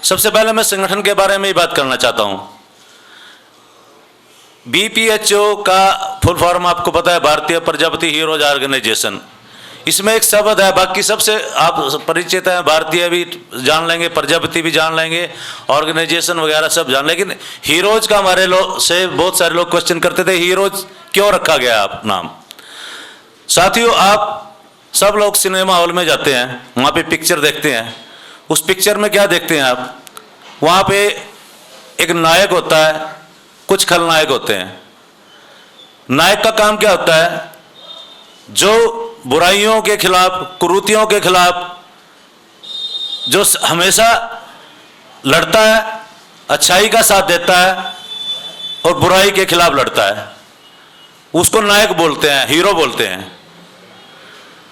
सबसे पहले मैं संगठन के बारे में ही बात करना चाहता हूं। बीपीएचओ का फुल फॉर्म आपको पता है, भारतीय प्रजापति हीरोज ऑर्गेनाइजेशन। इसमें एक शब्द है, बाकी सबसे आप परिचित हैं, भारतीय भी जान लेंगे, प्रजापति भी जान लेंगे, ऑर्गेनाइजेशन वगैरह सब जान, लेकिन हीरोज का हमारे लोग से बहुत सारे लोग क्वेश्चन करते थे, हीरोज क्यों रखा गया आप नाम। साथियों, आप सब लोग सिनेमा हॉल में जाते हैं, वहाँ पे पिक्चर देखते हैं। उस पिक्चर में क्या देखते हैं आप? वहाँ पे एक नायक होता है, कुछ खलनायक होते हैं। नायक का काम क्या होता है? जो बुराइयों के खिलाफ, कुरीतियों के खिलाफ जो हमेशा लड़ता है, अच्छाई का साथ देता है और बुराई के खिलाफ लड़ता है, उसको नायक बोलते हैं, हीरो बोलते हैं।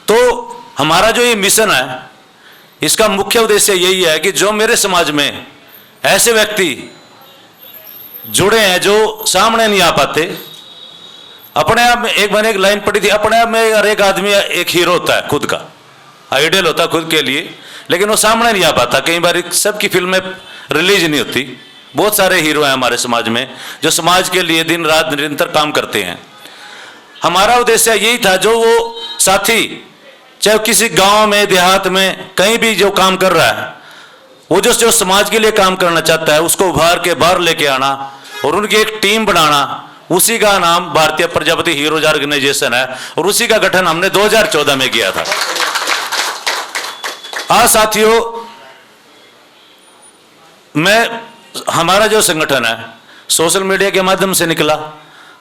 तो हमारा जो ये मिशन है, इसका मुख्य उद्देश्य यही है कि जो मेरे समाज में ऐसे व्यक्ति जुड़े हैं जो सामने नहीं आ पाते, अपने आप में, एक मैंने एक लाइन पढ़ी थी, अपने आप में हर एक आदमी एक हीरो होता है, खुद का आइडियल होता है खुद के लिए, लेकिन वो सामने नहीं आ पाता। कई बार सबकी फिल्में रिलीज नहीं होती। बहुत सारे हीरो हैं हमारे समाज में जो समाज के लिए दिन रात निरंतर काम करते हैं। हमारा उद्देश्य यही था, जो वो साथी चाहे किसी गांव में, देहात में, कहीं भी जो काम कर रहा है, वो जो समाज के लिए काम करना चाहता है, उसको उभार के बाहर लेके आना और उनकी एक टीम बनाना, उसी का नाम भारतीय प्रजापति हीरोज ऑर्गेनाइजेशन है। और उसी का गठन हमने 2014 में किया था। आज साथियों, हमारा जो संगठन है सोशल मीडिया के माध्यम से निकला।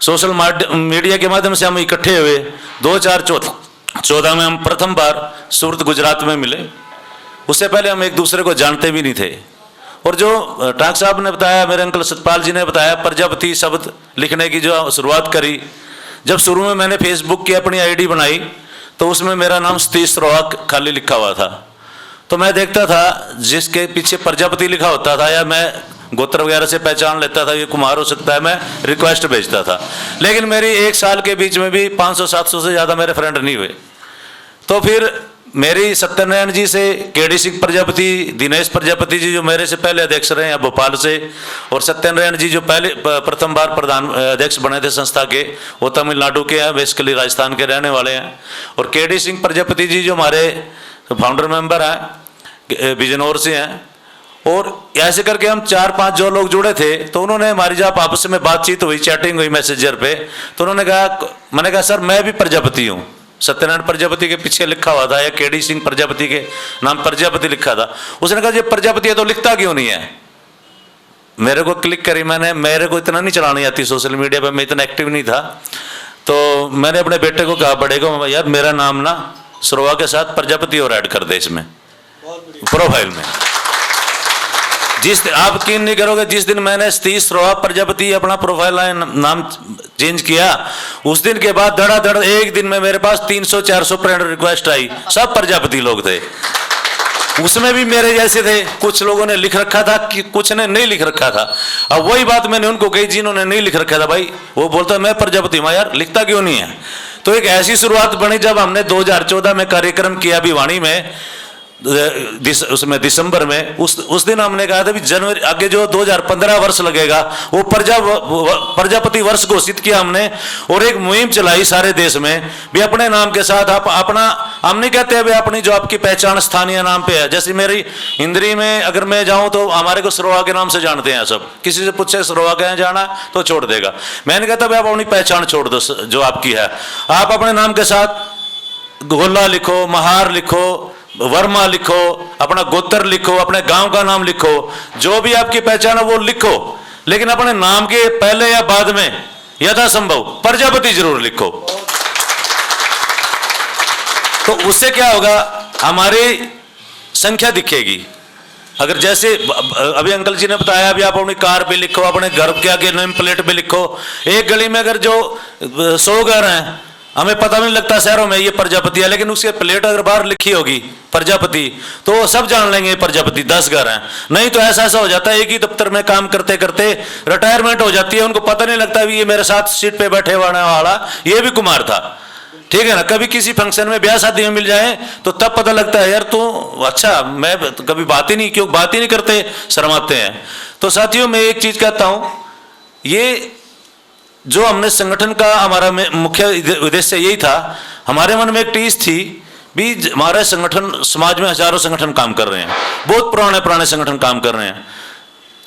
सोशल मीडिया के माध्यम से हम इकट्ठे हुए। 2014 में हम प्रथम बार सूरत, गुजरात में मिले। उससे पहले हम एक दूसरे को जानते भी नहीं थे। और जो टाक साहब ने बताया, मेरे अंकल सतपाल जी ने बताया, प्रजापति शब्द लिखने की जो शुरुआत करी, जब शुरू में मैंने फेसबुक की अपनी आईडी बनाई तो उसमें मेरा नाम सतीश रोहक खाली लिखा हुआ था। तो मैं देखता था जिसके पीछे प्रजापति लिखा होता था, या मैं गोत्र वगैरह से पहचान लेता था, ये कुमार हो सकता है, मैं रिक्वेस्ट भेजता था। लेकिन मेरी एक साल के बीच में भी 500-700 से ज़्यादा मेरे फ्रेंड नहीं हुए। तो फिर मेरी सत्यनारायण जी से, केडी सिंह प्रजापति, दिनेश प्रजापति जी जो मेरे से पहले अध्यक्ष रहे हैं भोपाल से, और सत्यनारायण जी जो पहले प्रथम बार प्रधान अध्यक्ष बने थे संस्था के, वो तमिलनाडु के हैं, बेसिकली राजस्थान के रहने वाले हैं। और केडी सिंह प्रजापति जी जो हमारे फाउंडर मेंबर हैं, बिजनौर से हैं। और ऐसे करके हम 4-5 जो लोग जुड़े थे, तो उन्होंने हमारी जब आपस में बातचीत हुई, चैटिंग हुई मैसेंजर पे, तो उन्होंने कहा, मैंने कहा सर मैं भी प्रजापति हूँ। सत्यनारायण प्रजापति के पीछे लिखा हुआ था, या केडी सिंह प्रजापति के नाम प्रजापति लिखा था। उसने कहा ये प्रजापति है तो लिखता क्यों नहीं है? मेरे को क्लिक करी मैंने, मेरे को इतना नहीं चलानी आती सोशल मीडिया पे, मैं इतना एक्टिव नहीं था। तो मैंने अपने बेटे को कहा, बड़े को, यार मेरा नाम ना सरोवा के साथ प्रजापति और ऐड कर दे इसमें प्रोफाइल में। आप यकीन नहीं करोगे, जिस दिन मैंने सतीश रोहा प्रजापति अपना प्रोफाइल नाम चेंज किया, उस दिन के बाद धड़ाधड़ एक दिन में मेरे पास 300-400 फ्रेंड रिक्वेस्ट आई, सब प्रजापति लोग थे। उसमें भी मेरे जैसे थे, कुछ लोगों ने लिख रखा था कि कुछ ने नहीं लिख रखा था। अब वही बात मैंने उनको कही जिन्होंने नहीं लिख रखा था, भाई वो बोलता मैं प्रजापति हूं, यार लिखता क्यों नहीं है? तो एक ऐसी शुरुआत बनी जब हमने 2014 में कार्यक्रम किया भिवानी में, उसमें दिसंबर में। उस दिन हमने कहा था भी जनवरी, आगे जो 2015 वर्ष लगेगा वो प्रजापति वर्ष घोषित किया हमने, और एक मुहिम चलाई सारे देश में भी अपने नाम के साथ आप अपना, हम नहीं कहते भी अपनी जो आपकी पहचान स्थानीय नाम पे है। जैसे मेरी इंद्री में अगर मैं जाऊं तो हमारे को सरोवा के नाम से जानते हैं सब, किसी से पूछे सरोवा कहाँ जाना तो छोड़ देगा। मैंने कहता भाई आप अपनी पहचान छोड़ दो जो आपकी है, आप अपने नाम के साथ गोला लिखो, महार लिखो, वर्मा लिखो, अपना गोत्र लिखो, अपने गांव का नाम लिखो, जो भी आपकी पहचान है वो लिखो, लेकिन अपने नाम के पहले या बाद में यथासंभव प्रजापति जरूर लिखो। तो उससे क्या होगा, हमारी संख्या दिखेगी। अगर जैसे अभी अंकल जी ने बताया, अभी आप अपनी कार पे लिखो, अपने घर के आगे नेम प्लेट पे लिखो। एक गली में अगर जो 100 घर हैं, हमें पता नहीं लगता शहरों में ये प्रजापति है, लेकिन उसके प्लेट अगर बाहर लिखी होगी प्रजापति तो सब जान लेंगे प्रजापति 10 घर हैं। नहीं तो ऐसा हो जाता है एक ही दफ्तर में काम करते करते रिटायरमेंट हो जाती है, उनको पता नहीं लगता भी ये मेरे साथ सीट पे बैठे वाला ये भी कुमार था। ठीक है ना। कभी किसी फंक्शन में, ब्याह शादी में मिल जाए तो तब पता लगता है यार तू अच्छा, मैं तो कभी बात ही नहीं, क्यों बात ही नहीं करते, शर्माते हैं। तो साथियों मैं एक चीज कहता हूं, ये जो हमने संगठन का हमारा मुख्य उद्देश्य यही था, हमारे मन में एक टीस थी भी, हमारे संगठन, समाज में हजारों संगठन काम कर रहे हैं, बहुत पुराने पुराने संगठन काम कर रहे हैं,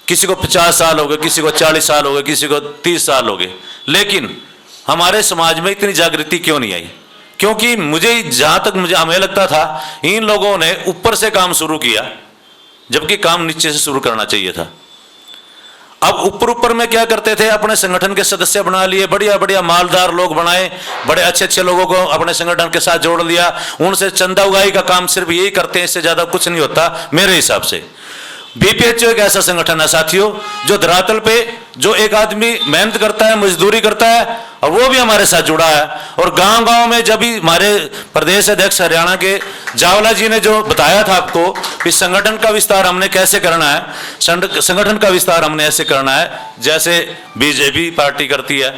किसी को 50 साल हो गए, किसी को 40 साल हो गए, किसी को 30 साल हो गए, लेकिन हमारे समाज में इतनी जागृति क्यों नहीं आई? क्योंकि मुझे, जहां तक मुझे हमें लगता था, इन लोगों ने ऊपर से काम शुरू किया, जबकि काम नीचे से शुरू करना चाहिए था। अब ऊपर ऊपर में क्या करते थे, अपने संगठन के सदस्य बना लिए, बढ़िया बढ़िया मालदार लोग बनाए, बड़े अच्छे अच्छे लोगों को अपने संगठन के साथ जोड़ लिया, उनसे चंदा उगाई का काम सिर्फ यही करते हैं, इससे ज्यादा कुछ नहीं होता मेरे हिसाब से। बीपीएचओ एक ऐसा संगठन है साथियों, जो धरातल पे जो एक आदमी मेहनत करता है, मजदूरी करता है, और वो भी हमारे साथ जुड़ा है। और गांव गांव में, जब भी हमारे प्रदेश अध्यक्ष हरियाणा के जावला जी ने जो बताया था आपको कि संगठन का विस्तार हमने कैसे करना है, संगठन का विस्तार हमने ऐसे करना है जैसे बीजेपी पार्टी करती है,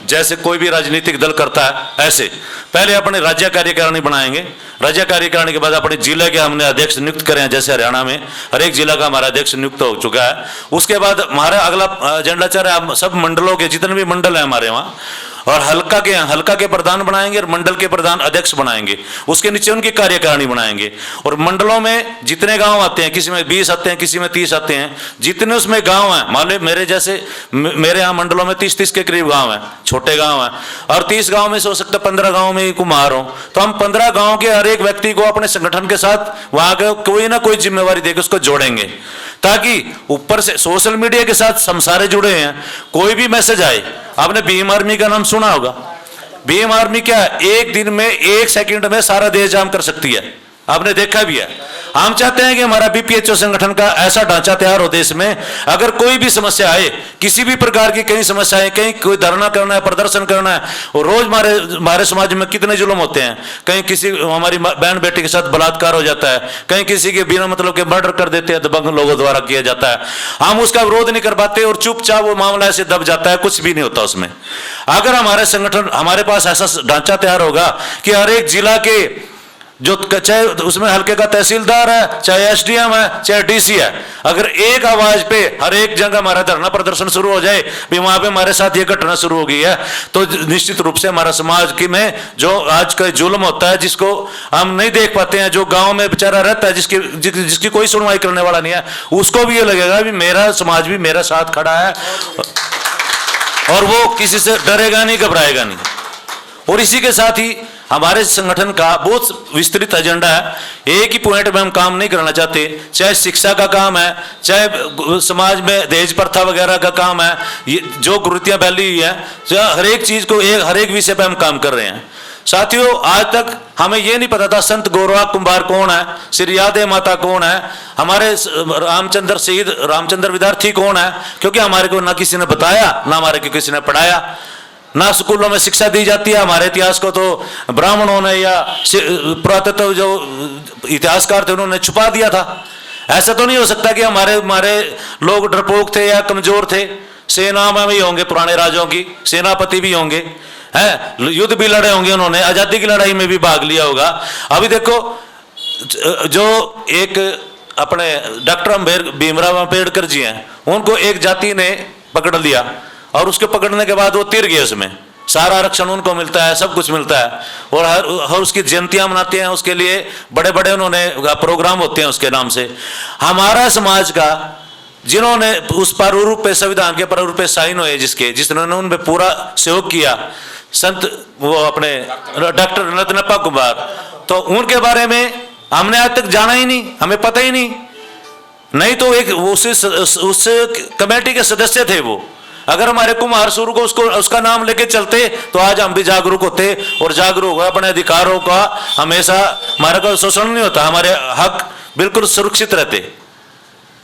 जैसे कोई भी राजनीतिक दल करता है, ऐसे पहले अपने राज्य कार्यकारिणी बनाएंगे, राज्य कार्यकारिणी के बाद अपने जिले के हमने अध्यक्ष नियुक्त करें, जैसे हरियाणा में हर एक जिला का हमारा अध्यक्ष नियुक्त हो चुका है। उसके बाद हमारा अगला एजेंडा चल रहा है, सब मंडलों के जितने भी मंडल है हमारे वहाँ, और हल्का के प्रधान बनाएंगे, और मंडल के प्रधान अध्यक्ष बनाएंगे, उसके नीचे उनकी कार्यकारिणी बनाएंगे। और मंडलों में जितने गांव आते हैं, किसी में 20 आते हैं, किसी में 30 आते हैं, जितने उसमें गांव हैं, मान लो मेरे जैसे, मेरे यहाँ मंडलों में 30 के करीब गांव हैं, छोटे गांव हैं, और 30 गांव में से हो सकता है 15 गांव में ही कुम्हार हो, तो हम 15 गांव के हर एक व्यक्ति को अपने संगठन के साथ वहां के कोई ना कोई जिम्मेवारी देकर उसको जोड़ेंगे, ताकि ऊपर से सोशल मीडिया के साथ हम सारे जुड़े हैं, कोई भी मैसेज आए। आपने भीम आर्मी का नाम सुना होगा, भीम आर्मी क्या है, एक दिन में 1 सेकंड में सारा देश जाम कर सकती है, आपने देखा भी है। हम चाहते हैं कि हमारा बीपीएचओ संगठन का ऐसा ढांचा तैयार हो देश में, अगर कोई भी समस्या आए, किसी भी प्रकार की कहीं समस्या है, कहीं कोई धरना करना है, प्रदर्शन करना है, और रोज हमारे समाज में कितने जुल्म होते हैं, कहीं किसी हमारी बहन बेटी के साथ बलात्कार हो जाता है, कहीं किसी के बिना मतलब के मर्डर कर देते हैं, दबंग लोगों द्वारा किया जाता है, हम उसका विरोध नहीं कर पाते और चुपचाप वो मामला ऐसे दब जाता है, कुछ भी नहीं होता उसमें। अगर हमारे संगठन, हमारे पास ऐसा ढांचा तैयार होगा कि हर एक जिला के जो, चाहे उसमें हल्के का तहसीलदार है, चाहे एसडीएम है, चाहे डीसी है, अगर एक आवाज पे हर एक जगह हमारा धरना प्रदर्शन शुरू हो जाए भी वहां पे हमारे साथ ये घटना शुरू हो गई है, तो निश्चित रूप से हमारा समाज की में जो आज का जुल्म होता है, जिसको हम नहीं देख पाते हैं, जो गांव में बेचारा रहता है, जिसकी कोई सुनवाई करने वाला नहीं है, उसको भी ये लगेगा भी मेरा समाज भी मेरा साथ खड़ा है, और वो किसी से डरेगा नहीं, घबराएगा नहीं। और इसी के साथ ही हमारे संगठन का बहुत विस्तृत एजेंडा है, एक ही पॉइंट में हम काम नहीं करना चाहते, चाहे शिक्षा का काम है, चाहे समाज में दहेज प्रथा वगैरह का काम है, ये जो कुरीतियां फैली हुई है, हर एक चीज को हर एक विषय पे हम काम कर रहे हैं। साथियों, आज तक हमें ये नहीं पता था संत गौरवा कुंभार कौन है, श्री यादे माता कौन है, हमारे रामचंद्र शहीद रामचंद्र विद्यार्थी कौन है, क्योंकि हमारे को ना किसी ने बताया, ना हमारे को किसी ने पढ़ाया, ना स्कूलों में शिक्षा दी जाती है। हमारे इतिहास को तो ब्राह्मणों ने या पुरातत्व जो इतिहासकार थे उन्होंने छुपा दिया था। ऐसा तो नहीं हो सकता कि हमारे लोग डरपोक थे या कमजोर थे, सेना में भी होंगे, पुराने राजाओं की सेनापति भी होंगे, हैं, युद्ध भी लड़े होंगे, उन्होंने आजादी की लड़ाई में भी भाग लिया होगा। अभी देखो, जो एक अपने डॉक्टर भीमराव अम्बेडकर जी हैं, उनको एक जाति ने पकड़ लिया, और उसके पकड़ने के बाद वो तिर गए, उसमें सारा आरक्षण उनको मिलता है, सब कुछ मिलता है, और हर उसकी जयंतियां मनाते हैं, उसके लिए बड़े बड़े उन्होंने प्रोग्राम होते हैं उसके नाम से। हमारा समाज का जिन्होंने उस प्रारूप पे, संविधान के प्रारूप पे साइन हुए, जिन्होंने उन पे पूरा सहयोग किया, संत वो अपने डॉक्टर रत्नप्पा कुमार, तो उनके बारे में हमने आज तक जाना ही नहीं, हमें पता ही नहीं तो एक उस कमेटी के सदस्य थे वो। अगर हमारे कुमार सुर को उसका नाम लेके चलते तो आज हम भी जागरूक होते, और जागरूक अपने अधिकारों का हमेशा हमारा कोई शोषण नहीं होता, हमारे हक बिल्कुल सुरक्षित रहते।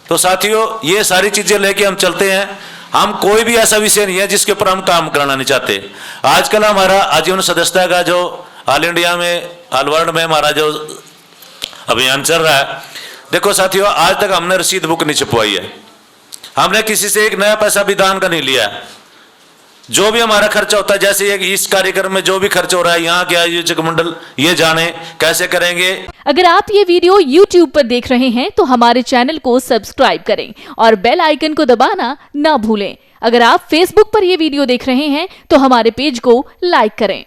तो साथियों, ये सारी चीजें लेके हम चलते हैं। हम कोई भी ऐसा विषय नहीं है जिसके ऊपर हम काम करना नहीं चाहते। आजकल हमारा आजीवन सदस्यता का जो ऑल इंडिया में, ऑल वर्ल्ड में हमारा जो अभियान चल रहा है, देखो साथियों, आज तक हमने रसीद बुक नहीं छपवाई है, हमने किसी से एक नया पैसा भी दान का नहीं लिया है। जो भी हमारा खर्चा होता है, जैसे इस कार्यक्रम में जो भी खर्च हो रहा है, यहाँ के आयोजक मंडल ये जाने कैसे करेंगे। अगर आप ये वीडियो YouTube पर देख रहे हैं तो हमारे चैनल को सब्सक्राइब करें और बेल आइकन को दबाना ना भूलें। अगर आप Facebook पर ये वीडियो देख रहे हैं तो हमारे पेज को लाइक करें।